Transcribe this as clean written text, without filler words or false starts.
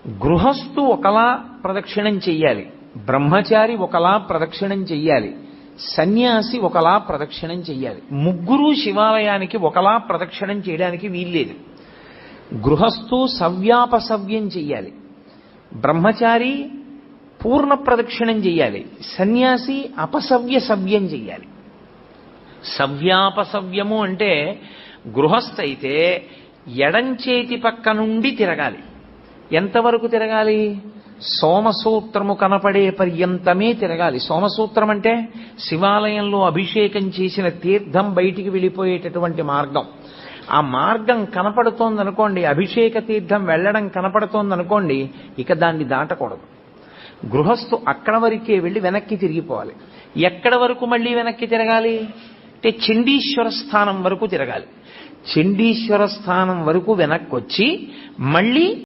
గృహస్థు ఒకలా ప్రదక్షిణం చెయ్యాలి, బ్రహ్మచారి ఒకలా ప్రదక్షిణం చెయ్యాలి, సన్యాసి ఒకలా ప్రదక్షిణం చెయ్యాలి. ముగ్గురు శివాలయానికి ఒకలా ప్రదక్షిణం చేయడానికి వీల్లేదు. గృహస్థు సవ్యాపసవ్యం చెయ్యాలి, బ్రహ్మచారి పూర్ణ ప్రదక్షిణం చెయ్యాలి, సన్యాసి అపసవ్య సవ్యం చెయ్యాలి. సవ్యాపసవ్యము అంటే గృహస్థ అయితే ఎడంచేతి పక్క నుండి తిరగాలి. ఎంతవరకు తిరగాలి? సోమసూత్రము కనపడే పర్యంతమే తిరగాలి. సోమసూత్రం అంటే శివాలయంలో అభిషేకం చేసిన తీర్థం బయటికి వెళ్ళిపోయేటటువంటి మార్గం. ఆ మార్గం కనపడుతోందనుకోండి, అభిషేక తీర్థం వెళ్ళడం కనపడుతోందనుకోండి, ఇక దాన్ని దాటకూడదు. గృహస్థు అక్కడ వరకే వెళ్ళి వెనక్కి తిరిగిపోవాలి. ఎక్కడ వరకు మళ్ళీ వెనక్కి తిరగాలి అంటే చండీశ్వర స్థానం వరకు తిరగాలి. చండీశ్వర స్థానం వరకు వెనక్కి వచ్చి మళ్ళీ